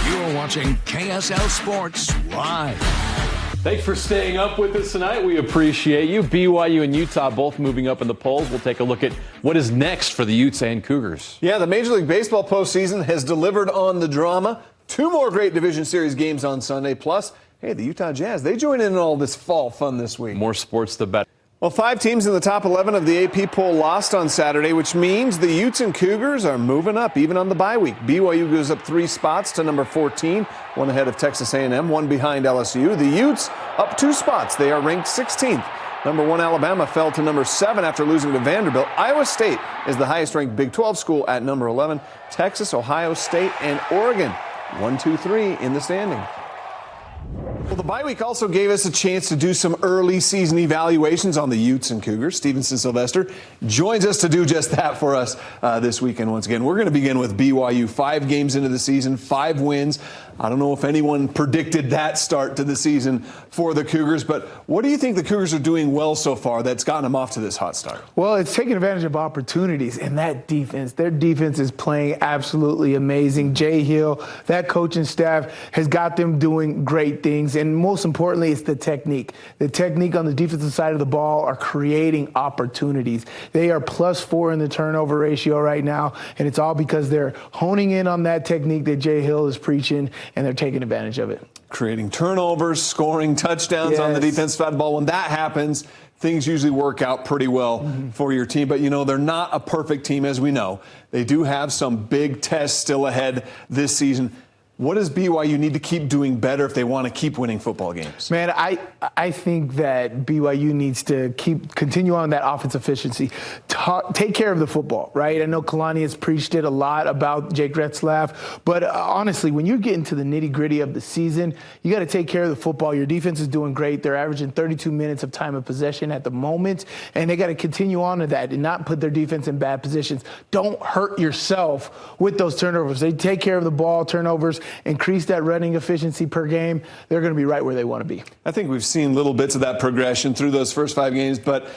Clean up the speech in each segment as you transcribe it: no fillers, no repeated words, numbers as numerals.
You're watching KSL Sports Live. Thanks for staying up with us tonight. We appreciate you. BYU and Utah both moving up in the polls. We'll take a look at what is next for the Utes and Cougars. Yeah, the Major League Baseball postseason has delivered on the drama. 2 more great Division Series games on Sunday. Plus, hey, the Utah Jazz, they join in all this fall fun this week. More sports, the better. Well, 5 teams in the top 11 of the AP poll lost on Saturday, which means the Utes and Cougars are moving up, even on the bye week. BYU goes up 3 spots to number 14, 1 ahead of Texas A&M, 1 behind LSU. The Utes up 2 spots. They are ranked 16th. Number 1 Alabama fell to number 7 after losing to Vanderbilt. Iowa State is the highest-ranked Big 12 school at number 11. Texas, Ohio State, and Oregon, 1, 2, 3 in the standing. Well, the bye week also gave us a chance to do some early season evaluations on the Utes and Cougars. Stevenson Sylvester joins us to do just that for us this weekend once again. We're going to begin with BYU. 5 games into the season, 5 wins. I don't know if anyone predicted that start to the season for the Cougars, but what do you think the Cougars are doing well so far that's gotten them off to this hot start? Well, it's taking advantage of opportunities, and that defense, their defense is playing absolutely amazing. Jay Hill, that coaching staff has got them doing great things, and most importantly, it's the technique. The technique on the defensive side of the ball are creating opportunities. They are +4 in the turnover ratio right now, and it's all because they're honing in on that technique that Jay Hill is preaching, and they're taking advantage of it. Creating turnovers, scoring touchdowns on the defensive side of the ball. When that happens, things usually work out pretty well for your team. But, you know, they're not a perfect team, as we know. They do have some big tests still ahead this season. What does BYU need to keep doing better if they want to keep winning football games? Man, I think that BYU needs to continue on that offensive efficiency. Take care of the football, right? I know Kalani has preached it a lot about Jake Retzlaff, but honestly, when you get into the nitty-gritty of the season, you got to take care of the football. Your defense is doing great. They're averaging 32 minutes of time of possession at the moment, and they got to continue on to that and not put their defense in bad positions. Don't hurt yourself with those turnovers. They take care of the ball, turnovers, increase that running efficiency per game, they're going to be right where they want to be. I think we've seen little bits of that progression through those first 5 games, but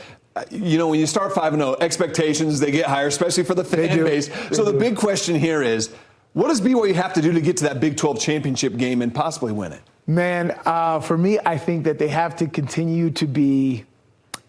you know, when you start 5-0, expectations, they get higher, especially for the fan base. So the big question here is, what does BYU have to do to get to that Big 12 championship game and possibly win it? Man, for me, I think that they have to continue to be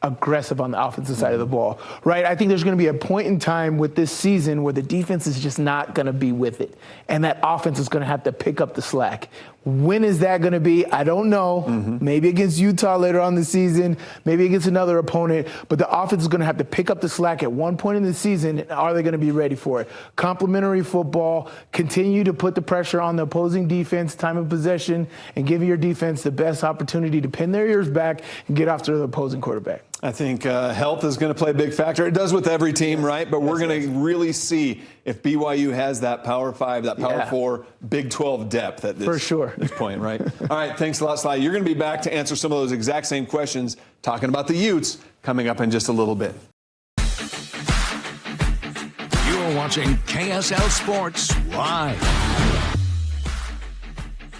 aggressive on the offensive side of the ball, right? I think there's going to be a point in time with this season where the defense is just not going to be with it, and that offense is going to have to pick up the slack. When is that going to be? I don't know. Maybe against Utah later on the season, maybe against another opponent, but the offense is going to have to pick up the slack at one point in the season. Are they going to be ready for it? Complementary football, continue to put the pressure on the opposing defense, time of possession, and give your defense the best opportunity to pin their ears back and get after the opposing quarterback. I think health is going to play a big factor. It does with every team, right? But we're going to really see if BYU has that Power 5, that Power 4, Big 12 depth at this point, right? All right, thanks a lot, Sly. You're going to be back to answer some of those exact same questions, talking about the Utes, coming up in just a little bit. You're watching KSL Sports Live.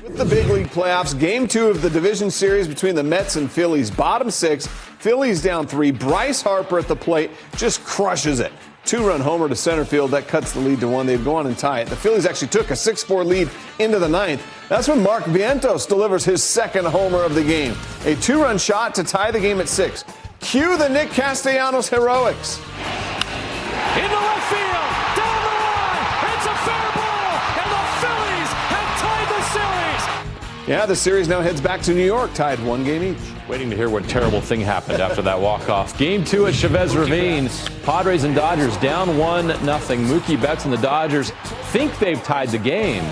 With the big league playoffs, game 2 of the division series between the Mets and Phillies. Bottom 6, Phillies down 3. Bryce Harper at the plate just crushes it. 2-run homer to center field. That cuts the lead to 1. They'd go on and tie it. The Phillies actually took a 6-4 lead into the 9th. That's when Mark Vientos delivers his 2nd homer of the game. A 2-run shot to tie the game at 6. Cue the Nick Castellanos heroics. Into left field, down the line, it's a fair ball, and the Phillies have tied the series. Yeah, the series now heads back to New York, tied 1 game each. Waiting to hear what terrible thing happened after that walk-off. Game 2 at Chavez Ravine. Padres and Dodgers down 1-0. Mookie Betts and the Dodgers think they've tied the game.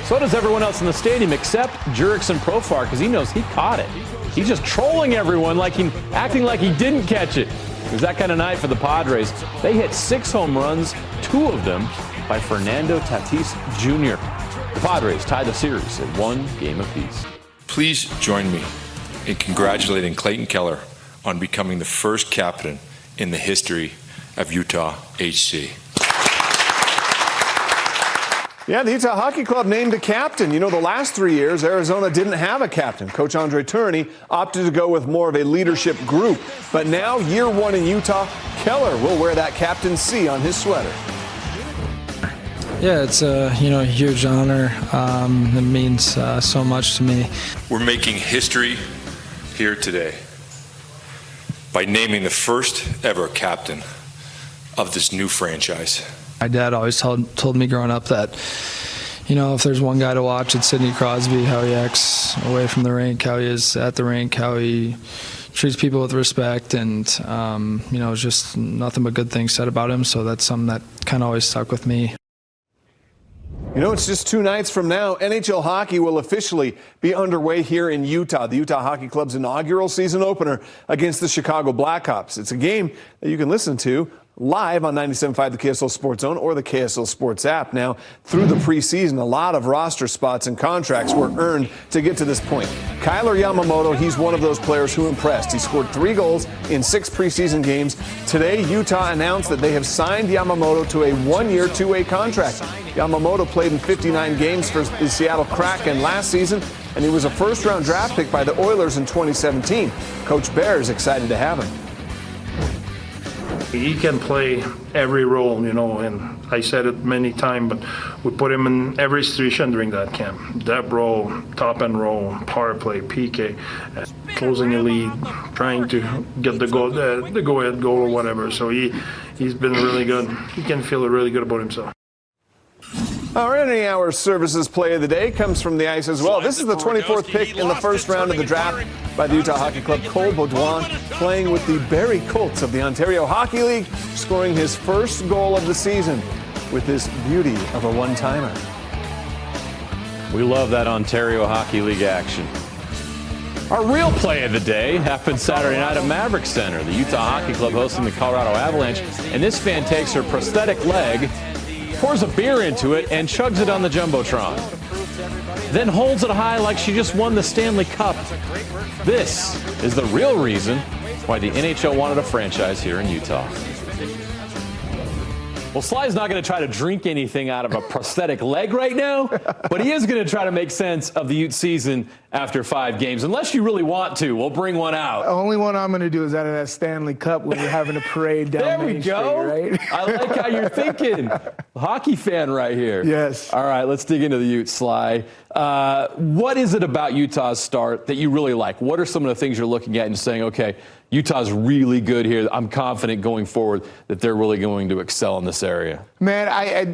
So does everyone else in the stadium except Jurickson Profar, because he knows he caught it. He's just trolling everyone, acting like he didn't catch it. It was that kind of night for the Padres. They hit 6 home runs, 2 of them by Fernando Tatis Jr. The Padres tied the series at 1 game apiece. Please join me in congratulating Clayton Keller on becoming the first captain in the history of Utah HC. Yeah, the Utah Hockey Club named a captain. You know, the last 3 years, Arizona didn't have a captain. Coach Andre Tourney opted to go with more of a leadership group. But now, year 1 in Utah, Keller will wear that Captain C on his sweater. Yeah, it's a huge honor. It means so much to me. We're making history here today by naming the first ever captain of this new franchise. My dad always told me growing up that, if there's one guy to watch, it's Sidney Crosby, how he acts away from the rink, how he is at the rink, how he treats people with respect, and, just nothing but good things said about him. So that's something that kind of always stuck with me. It's just 2 nights from now. NHL hockey will officially be underway here in Utah. The Utah Hockey Club's inaugural season opener against the Chicago Blackhawks. It's a game that you can listen to live on 97.5 the KSL Sports Zone or the KSL Sports app. Now, through the preseason, a lot of roster spots and contracts were earned to get to this point. Kyler Yamamoto, he's one of those players who impressed. He scored 3 goals in 6 preseason games. Today, Utah announced that they have signed Yamamoto to a 1-year, 2-way contract. Yamamoto played in 59 games for the Seattle Kraken last season, and he was a first-round draft pick by the Oilers in 2017. Coach Bear is excited to have him. He can play every role, and I said it many times, but we put him in every situation during that camp. Depth role, top end role, power play, PK, closing a lead, trying to get the go-ahead goal or whatever. So he's been really good. He can feel really good about himself. Our Any Hour Services play of the day comes from the ice as well. This is the 24th pick in the first round of the draft by the Utah Hockey Club. Cole Baudouin playing with the Barrie Colts of the Ontario Hockey League, scoring his first goal of the season with this beauty of a one-timer. We love that Ontario Hockey League action. Our real play of the day happened Saturday night at Maverick Center. The Utah Hockey Club hosting the Colorado Avalanche, and this fan takes her prosthetic leg, pours a beer into it, and chugs it on the Jumbotron. Then holds it high like she just won the Stanley Cup. This is the real reason why the NHL wanted a franchise here in Utah. Well, Sly's not going to try to drink anything out of a prosthetic leg right now, but he is going to try to make sense of the Ute season after 5 games. Unless you really want to, we'll bring one out. The only one I'm going to do is out of that Stanley Cup when we're having a parade down Main Street, right? I like how you're thinking. Hockey fan right here. Yes. All right, let's dig into the Ute, Sly. What is it about Utah's start that you really like? What are some of the things you're looking at and saying, okay, Utah's really good here. I'm confident going forward that they're really going to excel in this area. Man,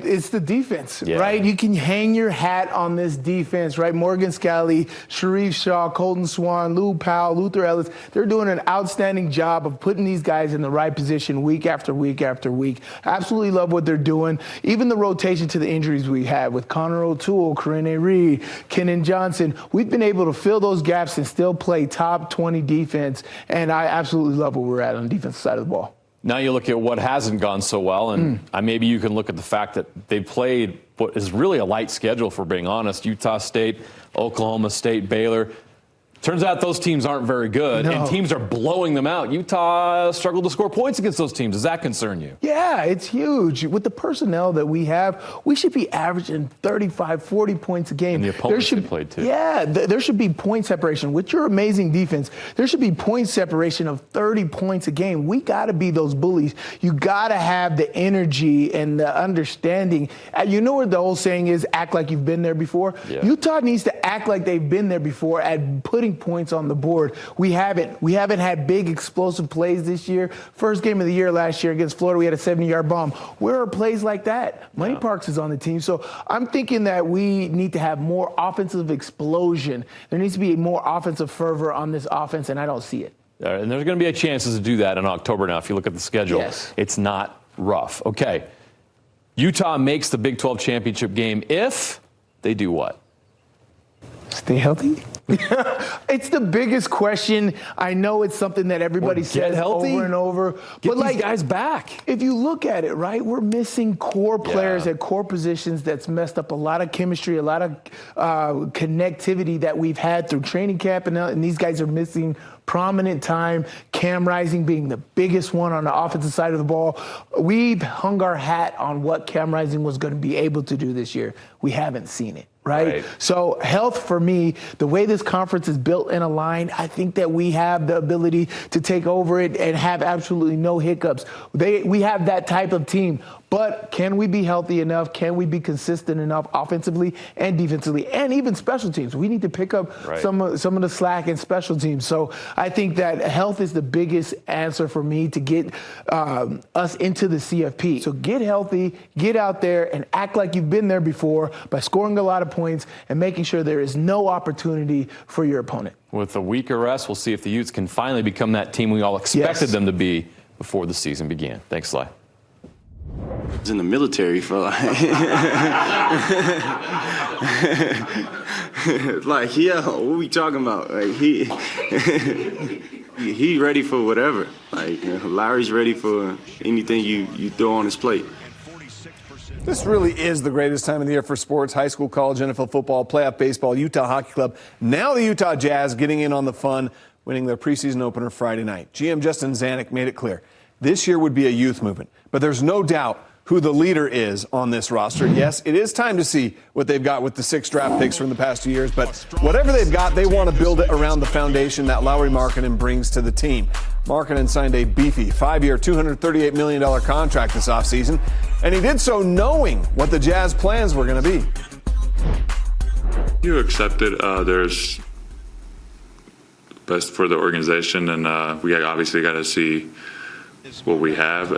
it's the defense, right? You can hang your hat on this defense, right? Morgan Scally, Sharif Shaw, Colton Swan, Lou Powell, Luther Ellis. They're doing an outstanding job of putting these guys in the right position week after week after week. Absolutely love what they're doing. Even the rotation to the injuries we had with Connor O'Toole, Corinne Reed, Kenan Johnson. We've been able to fill those gaps and still play top 20 defense, and I absolutely love where we're at on the defensive side of the ball. Now you look at what hasn't gone so well, and maybe you can look at the fact that they played what is really a light schedule, for being honest. Utah State, Oklahoma State, Baylor. Turns out those teams aren't very good, and teams are blowing them out. Utah struggled to score points against those teams. Does that concern you? Yeah, it's huge. With the personnel that we have, we should be averaging 35, 40 points a game. And the opponents should play too. Yeah, there should be point separation. With your amazing defense, there should be point separation of 30 points a game. We got to be those bullies. You got to have the energy and the understanding. You know what the old saying is, act like you've been there before? Yeah. Utah needs to act like they've been there before at putting points on the board. We haven't had big explosive plays this year. First game of the year last year against Florida, we had a 70-yard bomb. Where are plays like that? Money Parks is on the team. So I'm thinking that we need to have more offensive explosion. There needs to be more offensive fervor on this offense, and I don't see it. And there's going to be a chance to do that in October now. If you look at the schedule, it's not rough. Okay. Utah makes the Big 12 championship game if they do what? Stay healthy? It's the biggest question. I know it's something that everybody says over and over. Get these guys back. If you look at it, right, we're missing core players at core positions. That's messed up a lot of chemistry, a lot of connectivity that we've had through training camp. And these guys are missing prominent time. Cam Rising being the biggest one on the offensive side of the ball. We've hung our hat on what Cam Rising was going to be able to do this year. We haven't seen it. Right? So health for me, the way this conference is built and aligned, I think that we have the ability to take over it and have absolutely no hiccups. We have that type of team. But can we be healthy enough? Can we be consistent enough offensively and defensively and even special teams? We need to pick up some of the slack in special teams. So I think that health is the biggest answer for me to get us into the CFP. So get healthy, get out there, and act like you've been there before by scoring a lot of points and making sure there is no opportunity for your opponent. With a week of rest, we'll see if the Utes can finally become that team we all expected them to be before the season began. Thanks, Sly. I was in the military for like what we talking about? Like he ready for whatever. Like Larry's ready for anything you throw on his plate. This really is the greatest time of the year for sports: high school, college, NFL football, playoff baseball, Utah Hockey Club. Now the Utah Jazz getting in on the fun, winning their preseason opener Friday night. GM Justin Zanuck made it clear this year would be a youth movement, but there's no doubt who the leader is on this roster. Yes, it is time to see what they've got with the 6 draft picks from the past 2 years, but whatever they've got, they want to build it around the foundation that Lauri Markkanen brings to the team. Markkanen signed a beefy 5-year, $238 million contract this offseason, and he did so knowing what the Jazz plans were going to be. You accept it. There's best for the organization, and we obviously got to see what we have,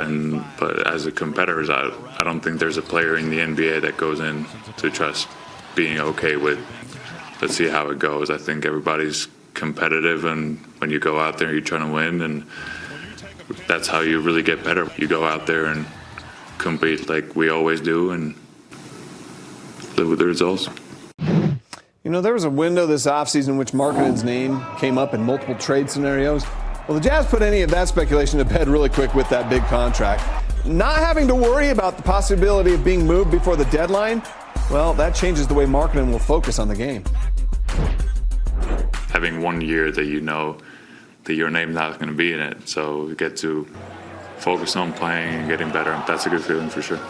but as a competitors, I don't think there's a player in the NBA that goes in to just being okay with, let's see how it goes. I think everybody's competitive, and when you go out there, you're trying to win, and that's how you really get better. You go out there and compete like we always do and live with the results. You know, there was a window this offseason in which Markkanen's name came up in multiple trade scenarios. Well, the Jazz put any of that speculation to bed really quick with that big contract. Not having to worry about the possibility of being moved before the deadline, well, that changes the way Markkanen will focus on the game. Having 1 year that you know that your name's not going to be in it, so you get to focus on playing and getting better. That's a good feeling for sure.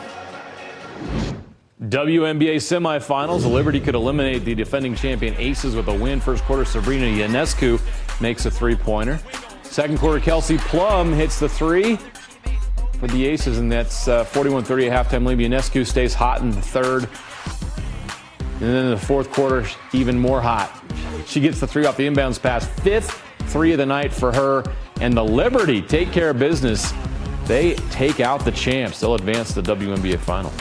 WNBA semifinals. The Liberty could eliminate the defending champion Aces with a win. First quarter, Sabrina Ionescu makes a three-pointer. Second quarter, Kelsey Plum hits the three for the Aces, and that's 41-30 at halftime lead. Ionescu stays hot in the third. And then in the fourth quarter, even more hot. She gets the three off the inbounds pass. 5th three of the night for her. And the Liberty take care of business. They take out the champs. They'll advance to the WNBA final.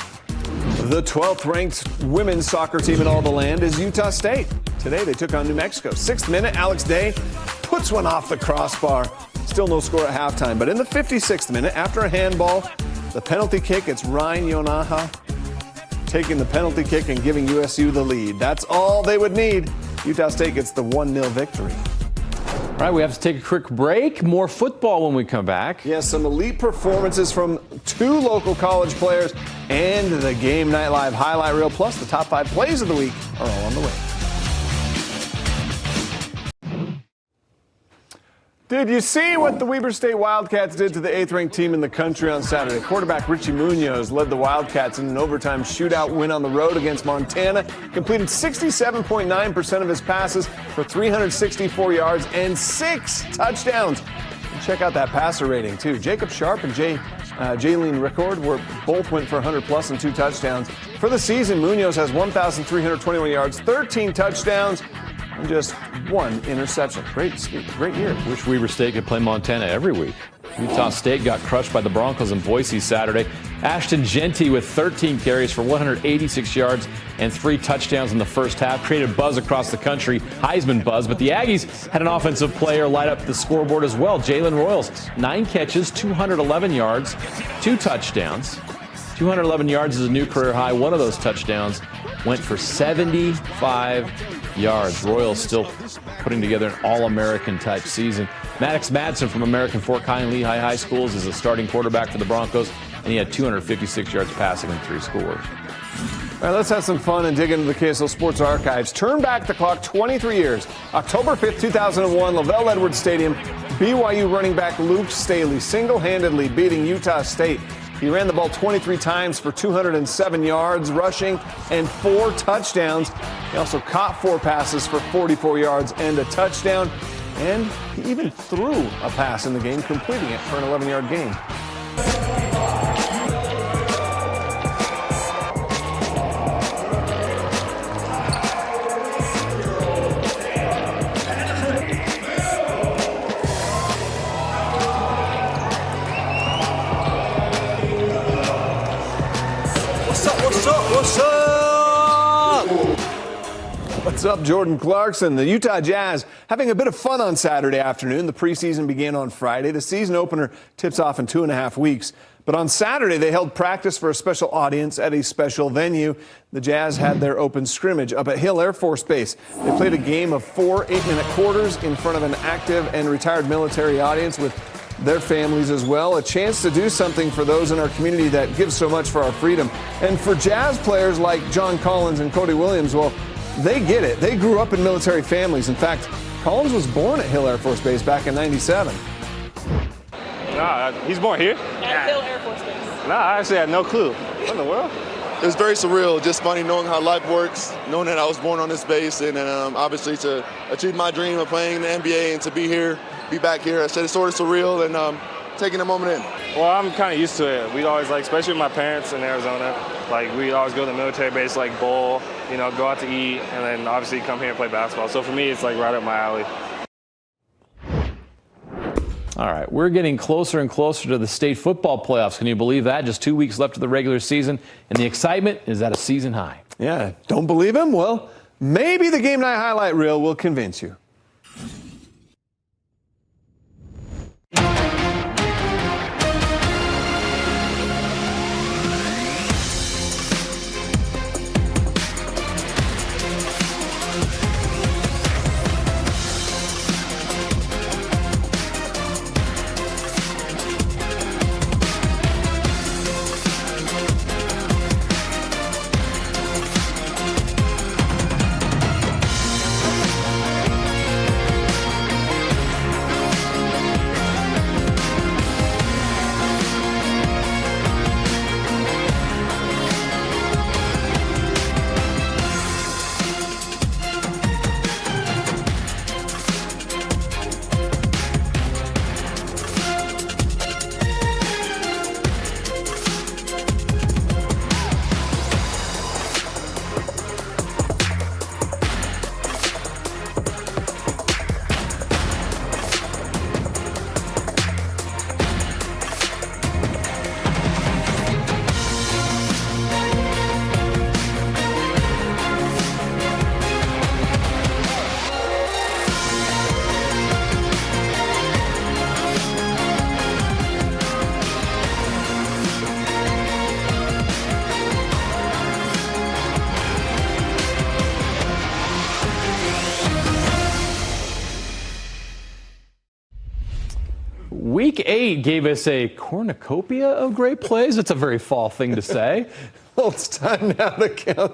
The 12th ranked women's soccer team in all the land is Utah State. Today they took on New Mexico. 6th minute, Alex Day puts one off the crossbar. Still no score at halftime. But in the 56th minute, after a handball, the penalty kick, it's Ryan Yonaha taking the penalty kick and giving USU the lead. That's all they would need. Utah State gets the 1-0 victory. All right, we have to take a quick break. More football when we come back. Yes, some elite performances from 2 local college players and the Game Night Live highlight reel, plus the top 5 plays of the week are all on the way. Did you see what the Weber State Wildcats did to the 8th-ranked team in the country on Saturday? Quarterback Richie Munoz led the Wildcats in an overtime shootout win on the road against Montana, completed 67.9% of his passes for 364 yards and 6 touchdowns. And check out that passer rating, too. Jacob Sharp and Jaylene Rickord both went for 100-plus and 2 touchdowns. For the season, Munoz has 1,321 yards, 13 touchdowns, and just 1 interception. Great year. Wish Weber State could play Montana every week. Utah State got crushed by the Broncos in Boise Saturday. Ashton Genty with 13 carries for 186 yards and 3 touchdowns in the first half. Created buzz across the country, Heisman buzz. But the Aggies had an offensive player light up the scoreboard as well. Jalen Royals, 9 catches, 211 yards, 2 touchdowns. 211 yards is a new career high. One of those touchdowns went for 75 yards. Royals still putting together an All-American type season. Maddox Madsen from American Fork High and Lehigh High Schools is a starting quarterback for the Broncos, and he had 256 yards passing and 3 scores. All right, let's have some fun and dig into the KSL Sports archives. Turn back the clock 23 years. October 5th, 2001, Lavelle Edwards Stadium. BYU running back Luke Staley single-handedly beating Utah State He ran the ball 23 times for 207 yards rushing and 4 touchdowns. He also caught 4 passes for 44 yards and a touchdown. And he even threw a pass in the game, completing it for an 11-yard gain. What's up, Jordan Clarkson? The Utah Jazz having a bit of fun on Saturday afternoon. The preseason began on Friday. The season opener tips off in 2.5 weeks. But on Saturday, they held practice for a special audience at a special venue. The Jazz had their open scrimmage up at Hill Air Force Base. They played a game of 4 8-minute quarters in front of an active and retired military audience with their families as well. A chance to do something for those in our community that give so much for our freedom. And for Jazz players like John Collins and Cody Williams, well, they get it. They grew up in military families. In fact, Collins was born at Hill Air Force Base back in '97. Nah, he's born here? At Hill Air Force Base. Nah, I actually had no clue. What in the world? It was very surreal, just funny knowing how life works, knowing that I was born on this base, and obviously to achieve my dream of playing in the NBA and to be here, be back here. I said it's sort of surreal and taking a moment in. Well, I'm kind of used to it. We always, especially with my parents in Arizona, we always go to the military base, bowl, go out to eat, and then obviously come here and play basketball. So for me, it's right up my alley. All right, we're getting closer and closer to the state football playoffs. Can you believe that? Just 2 weeks left of the regular season, and the excitement is at a season high. Yeah, don't believe him? Well, maybe the Game Night highlight reel will convince you. Week 8 gave us a cornucopia of great plays. It's a very fall thing to say. Well, it's time now to count.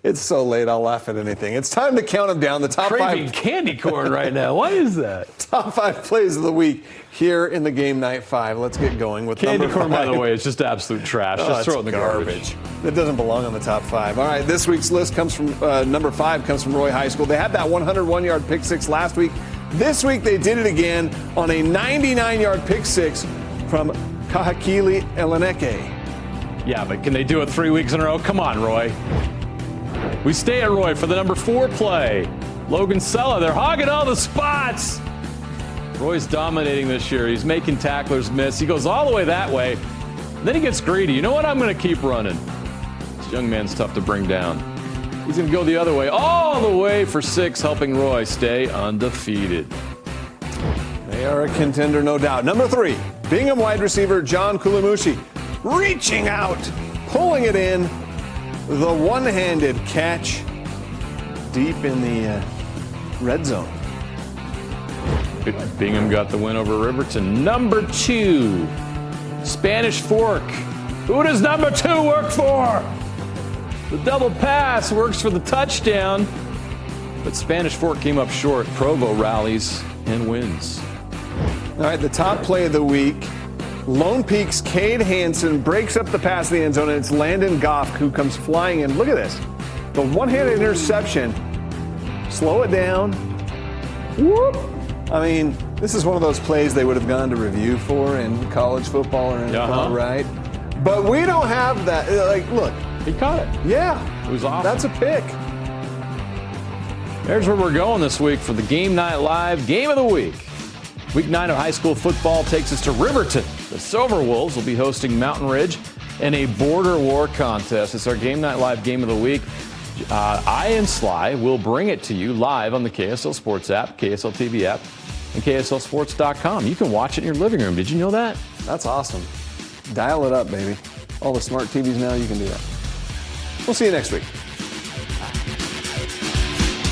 It's so late, I'll laugh at anything. It's time to count them down. The top Craving 5 candy corn right now. Why is that? Top 5 plays of the week here in the Game Night 5. Let's get going with Candy number corn, 5. by the way, is just absolute trash. Just throw it in the garbage. It doesn't belong on the top 5. All right, this week's list comes from number 5 comes from Roy High School. They had that 101-yard pick six last week. This week they did it again on a 99-yard pick six from Kahakili Eleneke. Yeah, but can they do it 3 weeks in a row? Come on, Roy. We stay at Roy for the number 4 play. Logan Sella, they're hogging all the spots. Roy's dominating this year. He's making tacklers miss. He goes all the way that way. Then he gets greedy. You know what? I'm going to keep running. This young man's tough to bring down. He's going to go the other way, all the way for 6, helping Roy stay undefeated. They are a contender, no doubt. Number 3, Bingham wide receiver John Kulamushi, reaching out, pulling it in. The one-handed catch deep in the red zone. Bingham got the win over Riverton. Number 2, Spanish Fork. Who does number 2 work for? The double pass works for the touchdown, but Spanish Fork came up short. Provo rallies and wins. All right, the top play of the week Lone Peak's Cade Hansen breaks up the pass in the end zone, and it's Landon Goff who comes flying in. Look at this. The one-handed interception. Slow it down. Whoop. I mean, this is one of those plays they would have gone to review for in college football or NFL, right? But we don't have that. Like, look. He caught it. Yeah. It was awesome. That's a pick. There's where we're going this week for the Game Night Live Game of the Week. Week 9 of high school football takes us to Riverton. The Silver Wolves will be hosting Mountain Ridge in a border war contest. It's our Game Night Live Game of the Week. I and Sly will bring it to you live on the KSL Sports app, KSL TV app, and KSLSports.com. You can watch it in your living room. Did you know that? That's awesome. Dial it up, baby. All the smart TVs now, you can do that. We'll see you next week.